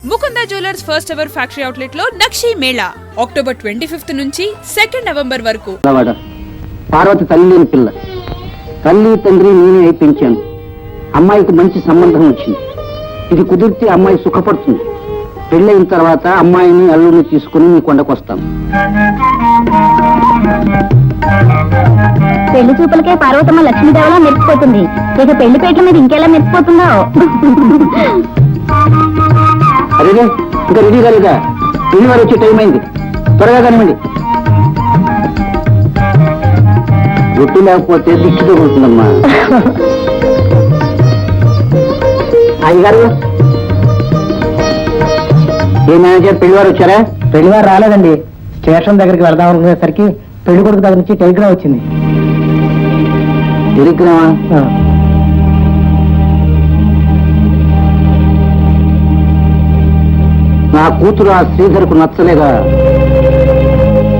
Mukunda jewellers first ever factory outlet లో నక్షి Mela October 25 నుంచి 2 November వరకు. పార్వతి తల్లి లేని పిల్ల, తల్లి తండ్రి నేనే అయి పెంచాను. అమ్మాయికి మంచి సంబంధం వచ్చింది. ఇది కుదిరితే అమ్మాయి సుఖపడుతుంది. పెళ్ళైన తర్వాత అమ్మాయిని అల్లుడిని తీసుకుని మీ కొండకు వస్తాను. పెళ్లి చూపులకే పార్వతమ్మ లక్ష్మీదేవలా మెరిసిపోతుంది. ఇక పెళ్లి పేట్ల మీద ఇంకెలా మెరిసిపోతుందో. అదే ఇంకా రెడీ కాలేదా? పెళ్లి వారు వచ్చే టైం అయింది, త్వరగా కానివ్వండి. రొట్టి లేకపోతే దిక్కు తగులుతుందమ్మా. అయ్యగారు, ఏ మేనేజర్ పెళ్లివారు వచ్చారా? పెళ్లివారు రాలేదండి. స్టేషన్ దగ్గరికి వెళ్దాం అనుకునేసరికి పెళ్లి కొడుకు దగ్గర నుంచి టెలిగ్రామ్ వచ్చింది. టెలిగ్రామా? నా కూతురు ఆ శ్రీధర్కు నచ్చలేగా.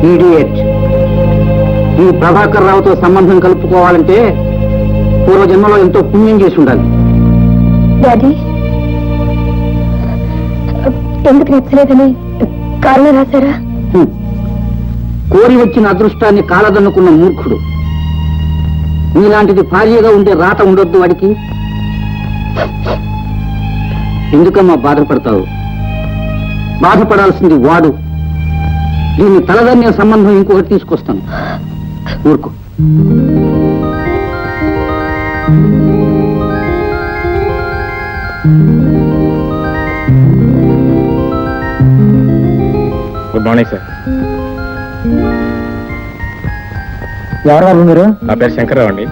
ఈడియట్. ఈ ప్రభాకర్ రావుతో సంబంధం కలుపుకోవాలంటే పూర్వజన్మలో ఎంతో పుణ్యం చేసి ఉండాలి. డాడీ, ఎందుకు నచ్చలేదని కారణం రాశారా? కోరి వచ్చిన అదృష్టాన్ని కాలదన్నుకున్న మూర్ఖుడు. నీలాంటిది భార్యగా ఉండే రాత ఉండొద్దు వాడికి. ఎందుకమ్మా బాధపడతావు? బాధపడాల్సింది వాడు. దీన్ని తలదన్య సంబంధం ఇంకొకటి తీసుకొస్తాను. ఊరుకో. Good morning sir. ఎవరు మీరు? నా పేరు శంకర్రావు అండి.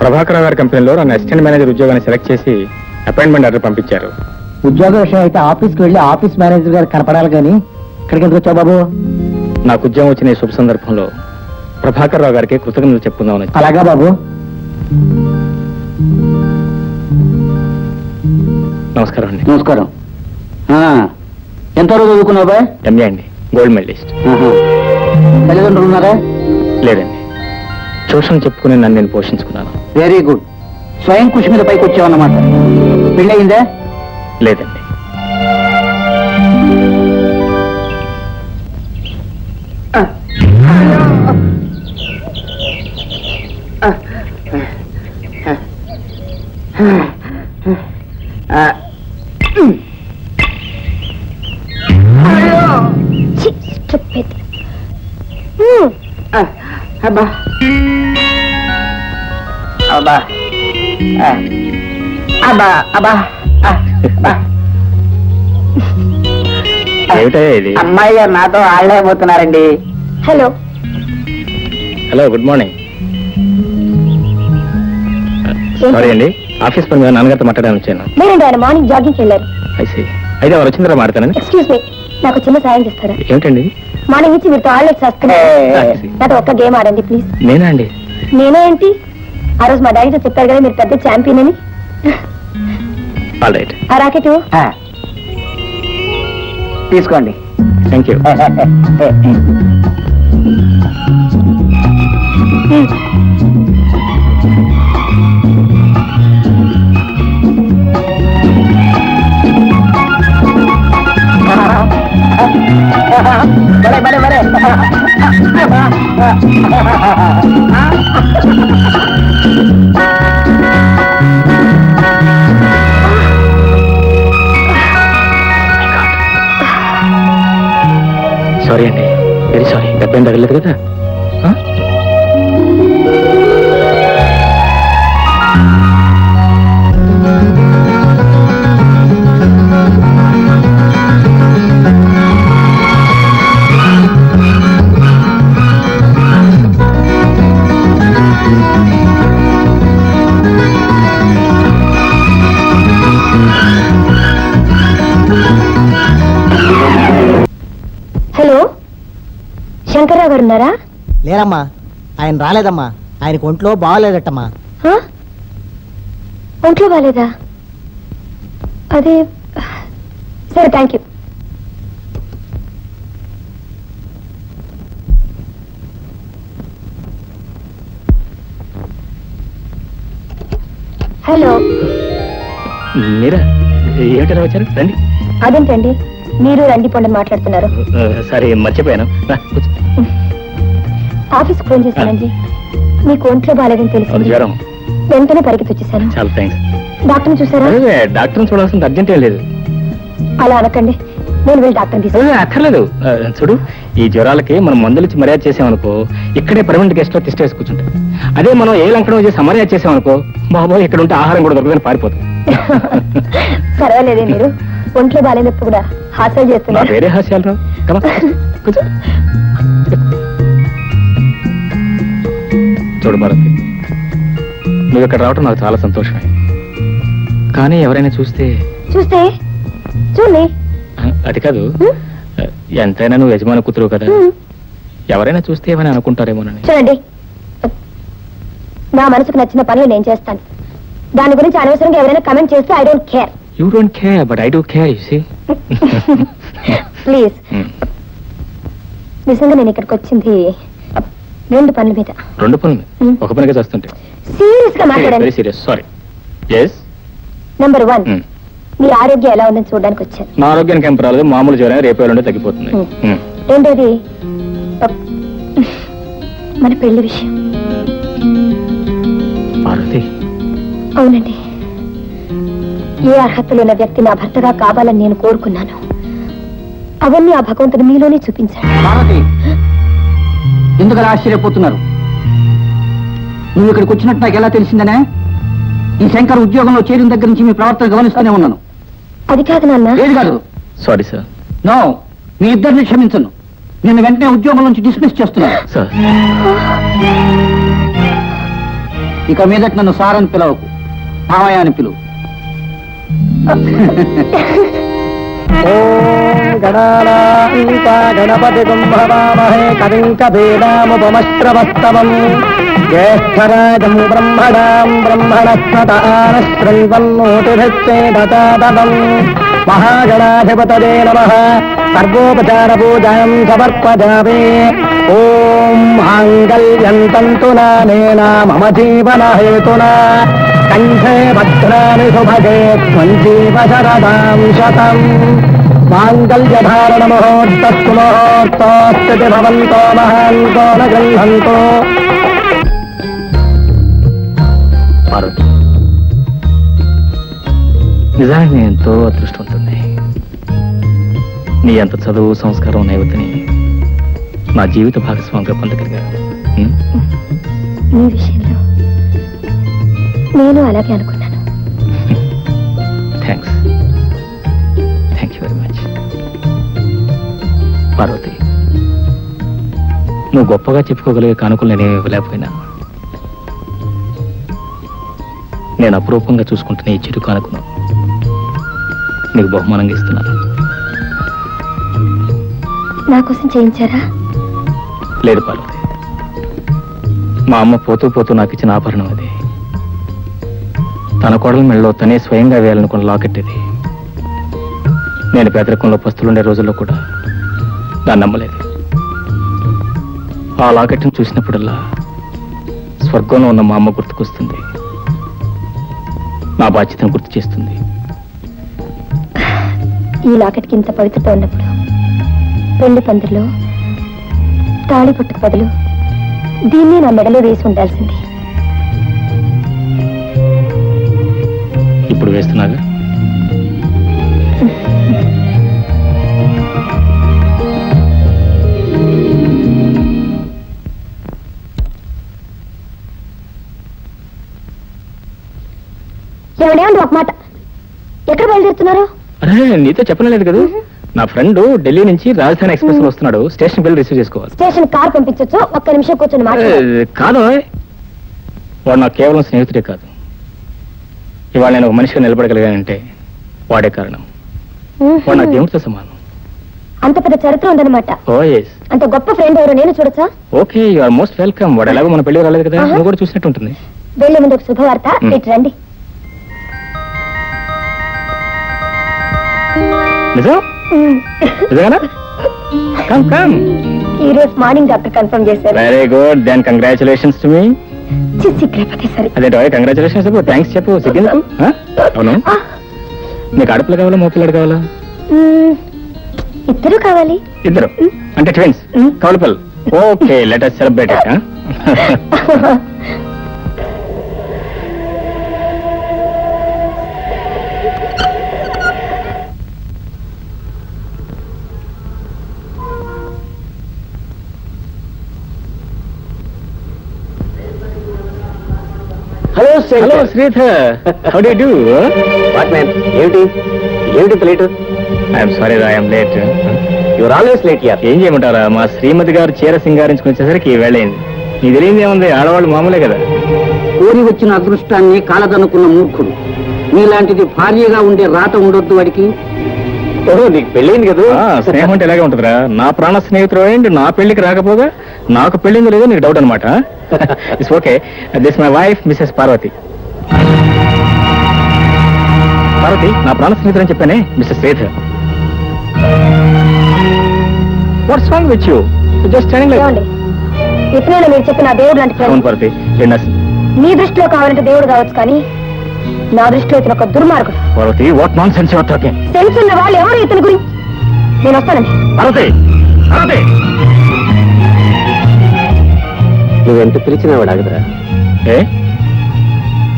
ప్రభాకర్ గారి కంపెనీలో నన్ను అసిస్టెంట్ మేనేజర్ ఉద్యోగాన్ని సెలెక్ట్ చేసి అపాయింట్మెంట్ ఆర్డర్ పంపించారు. ఉద్యోగ విషయం అయితే ఆఫీస్కి వెళ్ళి ఆఫీస్ మేనేజర్ గారు కనపడాలి కానీ ఇక్కడికి ఎందుకు వచ్చావు బాబు? నాకు ఉద్యోగం వచ్చిన ఈ శుభ సందర్భంలో ప్రభాకర్ రావు గారికి కృతజ్ఞతలు చెప్పుకుందామని. అలాగా బాబు. నమస్కారం అండి. నమస్కారం. ఎంతవరకు చదువుకున్నావు బాయ్? ఎంఏ అండి, గోల్డ్ మెడలిస్ట్. తల్లిదండ్రులు ఉన్నారా? లేదండి, ట్యూషన్ చెప్పుకుని నన్ను నేను పోషించుకున్నాను. Very good. స్వయం కృషి మీద పైకి వచ్చావన్నమాట. పెళ్ళయిందా? లేదండి. అబ్బా అబ్బా అబ్బా అబ్బా అబ్బా. ఏమిటయ్యా ఇది? అమ్మాయి గారు నాతో ఆడలేకపోతున్నారండి. Hello. Hello, good morning. Sorry అండి, ఆఫీస్ పని మీద నాన్నగారితో మాట్లాడాలని వచ్చాను. లేదండి, ఆయన మార్నింగ్ జాగింగ్కి వెళ్ళారు. అయితే వారు వచ్చిన తర్వాత మాట్లాడతానని. ఎక్స్క్యూజ్ మీ, నాకు చిన్న సాయం చేస్తారా? ఏమిటండి? మార్నింగ్ నుంచి మీరుతో ఆడలేదు చేస్తున్నారు. నాతో ఒక్క గేమ్ ఆడండి ప్లీజ్. నేనా అండి? నేనే ఏంటి, ఆ రోజు మా డాడీతో చెప్పారు కదా మీరు పెద్ద ఛాంపియన్ అని. All right. ఆ రాకెట్ తీసుకోండి. Thank you. భలే భలే భలే. సారీ అండి, వెరీ సారీ. దెబ్బేం తగలేదు కదా? హలో, శంకర్రావు గారు ఉన్నారా? లేరమ్మా, ఆయన రాలేదమ్మా. ఆయనకు ఒంట్లో బాగాలేదట్టమ్మా. ఒంట్లో బాగాలేదా? అదే, సరే థ్యాంక్ యూ. మీరా? ఏమిటలా వచ్చారు? రండి. అదేంటండి మీరు రండి పొండి మాట్లాడుతున్నారు. సరే మర్చిపోయాను. రా, కూర్చో. ఆఫీస్ ఫోన్ చేశానండి, మీకు ఒంట్లో బాగాలేదని అవును, తెలిసింది. జ్వరం. వెంటనే పరిగెత్తి వచ్చేసాను. చాలా థ్యాంక్స్. డాక్టర్ని చూసారా? డాక్టర్ని చూడాల్సిన అర్జెంట్ ఏం లేదు. అలా అనకండి, నేను వెళ్ళి డాక్టర్ని తీసుకు. అక్కర్లేదు. చూడు, ఈ జ్వరాలకి మనం మందులు ఇచ్చి మర్యాద చేసామనుకో ఇక్కడే పర్మనెంట్ గెస్ట్ లో తిష్ట వేసి కూర్చుంటాం. అదే మనం ఏ లంకడం చేసి మర్యాద చేసామనుకో బాబోయ్ ఇక్కడ ఉంటే ఆహారం కూడా దొరకదని పారిపోతాం. పర్వాలేదే, మీరు ఒంట్లో బాగాలేనప్పుడు కూడా హాస్యాలు నా చేస్తున్నారు. వేరే హాస్యాలు రావు. కమా, కూర్చో. చూడు భారతి, నువ్వు ఇక్కడ రావటం నాకు చాలా సంతోషమే. కానీ ఎవరైనా చూస్తే చూస్తే చూడండి. అది కాదు, ఎంతైనా నువ్వు యజమాని కూతురు కదా, ఎవరైనా చూస్తే ఏమైనా అనుకుంటారేమోనని. చూడండి, నా మనసుకు నచ్చిన పనులు నేను చేస్తాను. దాని గురించి అనవసరంగా ఎవరైనా కమెంట్ చేస్తే I don't care. You don't care but I do care, you see. Please, నిజంగా నేను ఇక్కడికి వచ్చింది 2 పనుల మీద. 2 పనులు ఒక పనిగా చేస్తుంటే సీరియస్ గా మాట్లాడండి. Very serious. Sorry. Yes. Number 1, మీ ఆరోగ్యం ఎలా ఉందని చూడడానికి వచ్చాను. నా ఆరోగ్యానికి ఏం పర్వాలేదు, మామూలు జ్వరం రేపు ఎల్లుండి తగ్గిపోతుంది. రెండోది, మన పెళ్లి విషయం. పార్వతి, అవునండి, ఏ అర్హతలు ఉన్న వ్యక్తి నా భర్తగా కావాలని నేను కోరుకున్నాను. అవన్నీ ఆ భగవంతుడు మీలోనే చూపించాడు. పార్వతి, ఎందుకు అలా ఆశ్చర్యపోతున్నారు? నువ్వు ఇక్కడికి వచ్చినట్టు నాకు ఎలా తెలిసిందనే? ఈ శంకర్ ఉద్యోగంలో చేరిన దగ్గర నుంచి మీ ప్రవర్తన గమనిస్తూనే ఉన్నాను. అది కాదు నాన్న. ఏది కాదు? Sorry sir. నో, మీ ఇద్దరిని క్షమించను. నిన్ను వెంటనే ఉద్యోగం నుంచి డిస్మిస్ చేస్తున్నాను. సార్, ఇక మీదట నన్ను సార్ అని పిలవకు, మామయ్య అని పిలువు. గణపతి కుంభవామహే కవిం కవీనాముపమశ్రవస్తవం జ్యేష్ఠరాజం బ్రహ్మణాం బ్రహ్మణస్పతాన శృణ్వన్నోతిభిశ్చేదతాదవం మహాగణాధిపతయే నమః. సర్వోపచార పూజాం సమర్పయామి. ఓం మాంగళ్యం తంతునానేన మమ జీవన హేతునా కంఠే భద్రాని శుభగే త్వం జీవ శరదాం శతం. మాంగళ్యధారణ ముహూర్తస్తు ముహూర్తోస్థితి భవంతో మహాంతో న గృహంతో. పార్వతి, నిజానికి నేను ఎంతో అదృష్టవంతుడిని. నీ అంత చదువు సంస్కారం నైవతిని నా జీవిత భాగస్వామిగా పొందగలిగాను. ఈ విషయంలో నేను అలాగే అనుకున్నాను. Thanks. Thank you very much. Parvati, నువ్వు గొప్పగా చెప్పుకోగలిగే కానుకలు నేనేమి ఇవ్వలేకపోయినా నేను అపురూపంగా చూసుకుంటున్న ఈ చిరు కానుకను నీకు బహుమానంగా ఇస్తున్నాను. నా కోసం చేయించారా? లేదు పార్వతి, మా అమ్మ పోతూ పోతూ నాకు ఇచ్చిన ఆభరణం అది. తన కోడల మెళ్ళలో తనే స్వయంగా వేయాలనుకున్న లాకెట్ ఇది. నేను పేదరికంలో పస్తులుండే రోజుల్లో కూడా దాన్ని నమ్మలేదు. ఆ లాకెట్ను చూసినప్పుడల్లా స్వర్గంలో ఉన్న మా అమ్మ గుర్తుకొస్తుంది, నా బాధ్యతను గుర్తు చేస్తుంది. ఈ లాకెట్కి ఇంత పవిత్రత ఉన్నప్పుడు పెళ్లి పందిరిలో తాళి పట్టుకు బదులు దీన్ని నా మెడలో వేసి ఉండాల్సింది. ఇప్పుడు వేస్తున్నాగా. ఏమండి ఒక మాట, ఎక్కడ బయలుదేరుతున్నారు? అరే, నీతో చెప్పలేదు కదా, నా ఫ్రెండ్ ఢిల్లీ నుంచి రాజధాని ఎక్స్ప్రెస్ లో వస్తున్నాడు. స్టేషన్ బిల్ రిసీవ్ చేసుకోవాలి. స్టేషన్ కార్ పంపించొచ్చు, ఒక్క నిమిషం కూర్చొని మాట్లాడాలి. కాదు, వాడు నాకు కేవలం స్నేహితుడే కాదు. ఇవాళ నేను ఒక మనిషిగా నిలబడగలిగానంటే వాడే కారణం. వాడు నా దేవుడితో సమానం. అంత పెద్ద చరిత్ర ఉందన్నమాట. Oh yes. అంత గొప్ప ఫ్రెండ్ ఎవరు, నేను చూడచ్చా? Okay, you are most welcome. వాడు ఎలాగో మన పెళ్లి రాలేదు కదా, నువ్వు కూడా చూసినట్టు ఉంటుంది. వెళ్లే ముందు ఒక శుభవార్త, ఇటు రండి. నిజం? నిజంగానా? Come come. ఈ రోజు మార్నింగ్ డాక్టర్ కన్ఫర్మ్ చేశారు. Very good, then congratulations to me. సరే, అదే కంగ్రాచులేషన్స్ చెప్పు, థ్యాంక్స్ చెప్పు. సిగ్గింది. అవును, నీకు ఆడపిల్ల కావాలా మగపిల్లడు కావాలా? ఇద్దరు కావాలి. ఇద్దరు అంటే twins, couple. Okay, let us celebrate it. Hello hello Sridhar, how do you do? What man, ఏమిటి late? I'm sorry, I'm late. Your always late యార్. ఏం చేయమంటారా, మా శ్రీమతి గారు చీర సింగారించుకుని వచ్చేసరికి వేళైంది. నీకు తెలియదు ఏముంది, ఆడవాళ్ళు మామూలే కదా. కోరి వచ్చిన అదృష్టాన్ని కాలదనుకున్న మూర్ఖుడు. నీలాంటిది భార్యగా ఉండే రాత ఉండొద్దు వాడికి. ఓహో, నీకు పెళ్ళైంది కదా. స్నేహం అంటే ఇలాగే ఉంటుందిరా. నా ప్రాణ స్నేహితుడు ఏంటి, నా పెళ్లికి రాకపోగా నాకు పెళ్ళిందో లేదో నీకు డౌట్ అనమాట. It's okay. This my wife Mrs Parvati. Parvati నా ప్రాణ స్నేహితుడు అని చెప్పానే, Mr Sridhar. What's wrong with you? Just standing like. ఏమండి, ఇతనే మీరు చెప్పిన దేవుడు లాంటి అవును ఫ్రెండ్. పార్వతి, మీ దృష్టిలో కావాలంటే దేవుడు కావచ్చు, కానీ నా దృష్టిలో ఇతను ఒక దుర్మార్గుడు. Parvati, what nonsense your talking? Sense ఉన్న వాళ్ళు ఎవరు ఇతని గురించి? నేను వస్తానండి. పార్వతి, పార్వతి. నువ్వెంత పిలిచినా వాడు అడగదురా. ఏ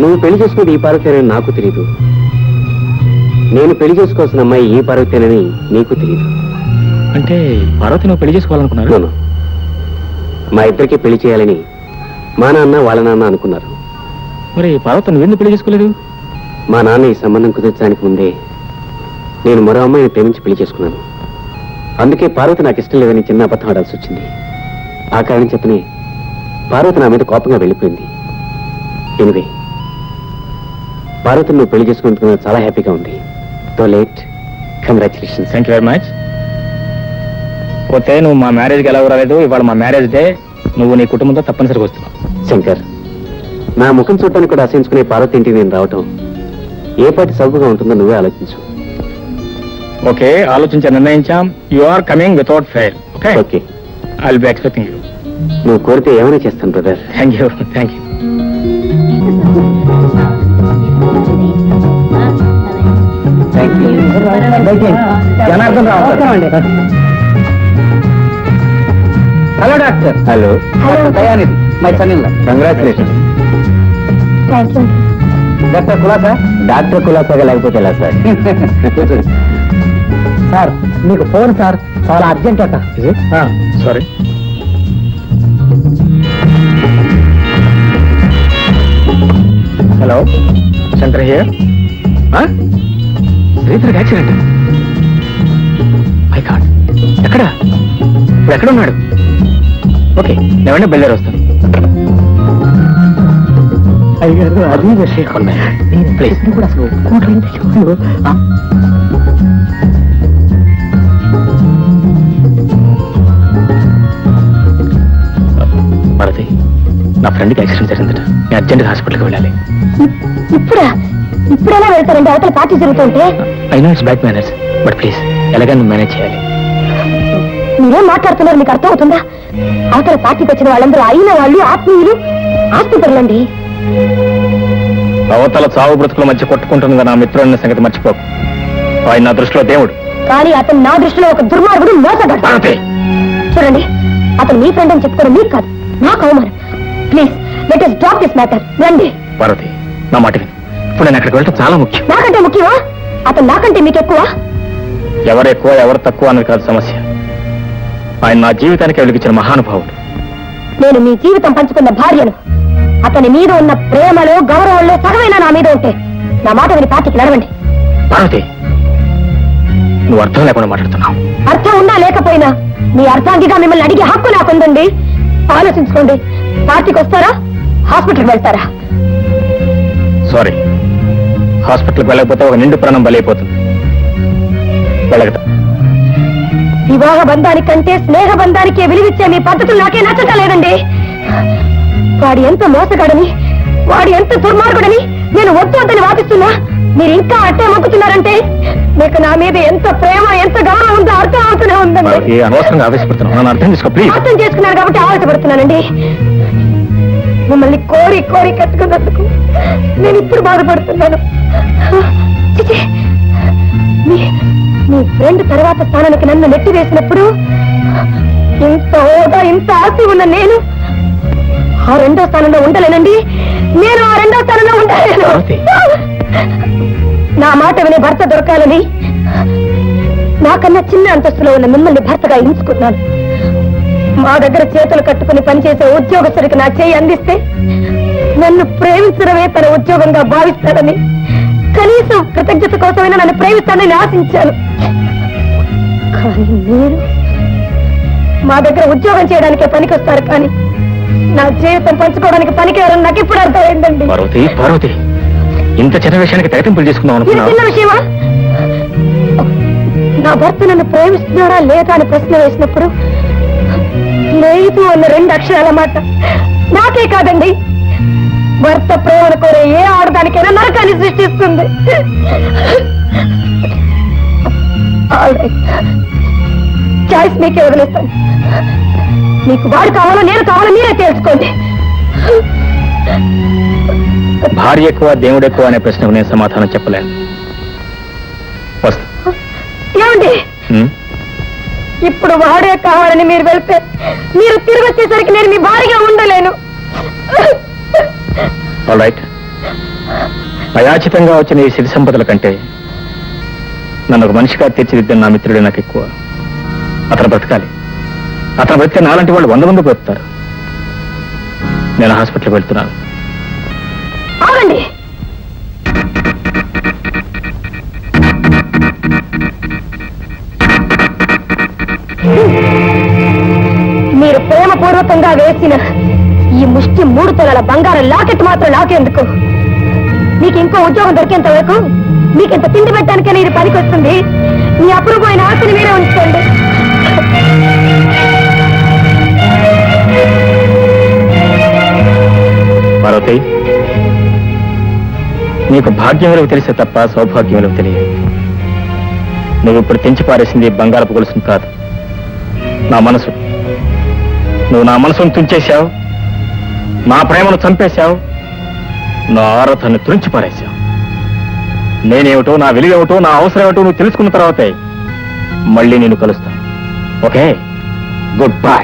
నువ్వు పెళ్లి చేసుకునేది ఈ పార్వతేనని నాకు తెలియదు. నేను పెళ్లి చేసుకోవాల్సిన అమ్మాయి ఈ పార్వతేనని నీకు తెలియదు. అంటే పార్వతి నువ్వు పెళ్లి చేసుకోవాలనుకున్నారు? అవును. మా ఇద్దరికి పెళ్లి చేయాలని మా నాన్న వాళ్ళ నాన్న అనుకున్నారు. మరి పార్వతి నువ్వెందుకు పెళ్లి చేసుకోలేదు? మా నాన్న ఈ సంబంధం కుదిర్చడానికి ముందే నేను మరో అమ్మాయిని ప్రేమించి పెళ్లి చేసుకున్నాను. అందుకే పార్వతి నాకు ఇష్టం లేదని చిన్న అబద్ధం ఆడాల్సి వచ్చింది. ఆ కారణం చెప్పని పార్వతి నా మీద కోపంగా వెళ్ళిపోయింది. ఎనివే, పార్వతిని నువ్వు పెళ్లి చేసుకున్నందుకు నాకు చాలా హ్యాపీగా ఉంది. తో late, congratulations. Thank you very much. పోతే నువ్వు మా మ్యారేజ్కి ఎలా రాలేదు. ఇవాళ మా మ్యారేజ్ డే. నువ్వు నీ కుటుంబంతో తప్పనిసరిగా వస్తున్నావు. శంకర్, నా ముఖం చూడటానికి కూడా ఆశించుకునే పార్వతి ఇంటికి నేను రావటం ఏ పాటి సౌకర్యంగా ఉంటుందో నువ్వే ఆలోచించు. ఓకే, ఆలోచించి నిర్ణయించాం. You are coming without fail. Okay okay, I will be expecting you. నువ్వు కోరితే ఏమైనా చేస్తాను brother. Thank you, thank you. Janardhan Rao. Hello doctor. Hello, Dayanidhi, my son in law. Congratulations. Thank you. Doctor కులాసా? డాక్టర్ కులాసాగా లేకపోతే ఎలా సార్? సార్ మీకు ఫోన్ సార్, చాలా అర్జెంట్ అట. సారీ. Hello, Shankar here. శ్రీధర్కి యాక్సిడెంట్. I god. ఎక్కడ? ఇప్పుడు ఎక్కడ ఉన్నాడు? ఓకే, నేను వెంటనే బయలుదేరి వస్తాను. అయ్యారు అది విషయం. ప్లీజ్. కూడా అసలు కూతురు చూడు. భారతి, నా ఫ్రెండ్కి యాక్సిడెంట్ జరిగిందట. నేను అర్జెంట్గా హాస్పిటల్కి వెళ్ళాలి. ఇప్పుడా? ఇప్పుడెలా వెళ్తారండి? అవతల పార్టీ జరుగుతుంటే. I know it's bad manners, but please ఎలాగైనా నువ్వు మేనేజ్ చేయాలి. మీరేం మాట్లాడుతున్నారు? మీకు అర్థం అవుతుందా? అవతల పార్టీకి వచ్చిన వాళ్ళందరూ అయిన వాళ్ళు, ఆత్మీయులు, ఆస్తిపరులండి. అవతల చావు బ్రతుకుల మధ్య కొట్టుకుంటుంది నా మిత్రుడిన సంగతి మర్చిపోకు. ఆయన నా దృష్టిలో దేవుడు. కానీ అతను నా దృష్టిలో ఒక దుర్మార్గుడు, మోసగాడు. భారతి, చూడండి, అతను మీ ఫ్రెండ్ అని చెప్పుకోవడం మీకు కాదు, నాకు అవమానం. Please let us drop this matter. రండి. భారతి, నా మాట విను. ఇప్పుడు నేను అక్కడికి వెళ్ళటం చాలా ముఖ్యం. నాకంటే ముఖ్యమా? అతను నాకంటే మీకు ఎక్కువ? ఎవరు ఎక్కువ ఎవరు తక్కువ అన్నది కాదు సమస్య. ఆయన నా జీవితానికి వెలిగించిన మహానుభావుడు. నేను మీ జీవితం పంచుకున్న భార్యను. అతని మీద ఉన్న ప్రేమలో, గౌరవంలో సగమైనా నా మీద ఉంటే నా మాట విని పార్టీకి నడవండి. భారతి, నువ్వు అర్థం లేకుండా మాట్లాడుతున్నావు. అర్థం ఉన్నా లేకపోయినా మీ అర్థాంగిగా మిమ్మల్ని అడిగే హక్కు నాకుందండి. ఆలోచించుకోండి. పార్టీకి వస్తారా, హాస్పిటల్కి వెళ్తారా? సారీ, హాస్పిటల్కి వెళ్ళకపోతే ఒక నిండు ప్రాణం బలైపోతుంది. వెళ్ళగట. వివాహ బంధానికంటే స్నేహ బంధానికే విలువిచ్చే మీ పద్ధతులు నాకే నచ్చటం లేదండి. వాడు ఎంత మోసగాడని, వాడు ఎంత దుర్మార్గుడని నేను వద్దు వద్దని వాదిస్తున్నా మీరు ఇంకా అట్టే మొక్కుతున్నారంటే మీకు నా మీద ఎంత ప్రేమ, ఎంత గౌరవం ఉందో అర్థం అవుతూనే ఉందండి. భారతి, అనవసరంగా ఆవేశపడుతున్నావు. నన్ను అర్థం చేసుకో ప్లీజ్. అర్థం చేసుకున్నారు కాబట్టి ఆవేశపడుతున్నానండి. మిమ్మల్ని కోరి కోరి కట్టుకున్నందుకు నేను ఇప్పుడు బాధపడుతున్నాను. చిచి, మీ ఫ్రెండ్ తర్వాత స్థానానికి నన్ను నెట్టి వేసినప్పుడు ఇంత హోదా ఇంత ఆస్తి ఉన్న నేను ఆ రెండో స్థానంలో ఉండలేనండి. నేను ఆ రెండో స్థానంలో ఉండలేను. నా మాట వినే భర్త దొరకాలని నాకన్నా చిన్న అంతస్తులో ఉన్న మిమ్మల్ని భర్తగా ఎంచుకున్నాను. మా దగ్గర చేతులు కట్టుకుని పనిచేసే ఉద్యోగస్తుడికి నా చేయి అందిస్తే నన్ను ప్రేమించడమే తన ఉద్యోగంగా భావిస్తాడని, కనీసం కృతజ్ఞత కోసమైనా నన్ను ప్రేమిస్తానని ఆశించాను. కానీ మీరు మా దగ్గర ఉద్యోగం చేయడానికే పనికొస్తారు, కానీ నా జీవితం పంచుకోవడానికి పనికేయాలని నాకు ఇప్పుడు అర్థమైందండి. పార్వతి, ఇంత చిన్న విషయానికి తెగతింపులు చేసుకుందాం ఇది చిన్న విషయమా? నా భర్త నన్ను ప్రేమిస్తున్నాడా లేదా అని ప్రశ్న వేసినప్పుడు లేదు అన్న 2 అక్షరాల మాట నాకే కాదండి, భర్త ప్రేమను కోరే ఏ ఆడదానికైనా నరకాన్ని సృష్టిస్తుంది. చాయిస్ మీకే వదిలేస్తాను. మీకు వాడు కావాలో నేను కావాలో మీరే తెలుసుకోండి. భార్య ఎక్కువ దేవుడు ఎక్కువ అనే ప్రశ్నకు నేను సమాధానం చెప్పలేను. వస్తా. ఏమండి, ఇప్పుడు వాడే కావాలని మీరు వెళ్తే మీరు తిరిగి వచ్చేసరికి నేను మీ భార్యగా ఉండలేను. ఆల్రైట్, అయాచితంగా వచ్చిన ఈ సిరి సంపదల కంటే నన్ను ఒక మనిషిగా తీర్చిదిద్దిన నా మిత్రుడే నాకు ఎక్కువ. అతను బ్రతకాలి. అతను బ్రతికే నాలంటి వాళ్ళు 100 మంది బ్రతుకుతారు. నేను హాస్పిటల్కి వెళ్తున్నాను. ఆగండి. మీరు ప్రేమపూర్వకంగా వేసిన ఈ ముష్టి 3 తులాల బంగారం లాకెట్ మాత్రం నాకెందుకు? మీకు ఇంకో ఉద్యోగం దొరికేంత వరకు మీకు ఇంత తిండి పెట్టడానికైనా ఇది పనికి వస్తుంది. మీ అపురూపమైన ఆస్తిని మీరే ఉంచుకోండి. పార్వతి, నీకు భాగ్యం విలువ తెలిసే తప్ప సౌభాగ్యం విలువ తెలియదు. నువ్వు ఇప్పుడు తెంచి పారేసింది బంగారపు గొలుసును కాదు, నా మనసు. నువ్వు నా మనసును తుంచేశావు, నా ప్రేమను చంపేశావు, నా ఆరాధనను తురించి పారేశావు. నేనేమిటో, నా విలువేమిటో, నా అవసరం ఏమిటో నువ్వు తెలుసుకున్న తర్వాతే మళ్ళీ నేను కలుస్తాను. Okay, good bye.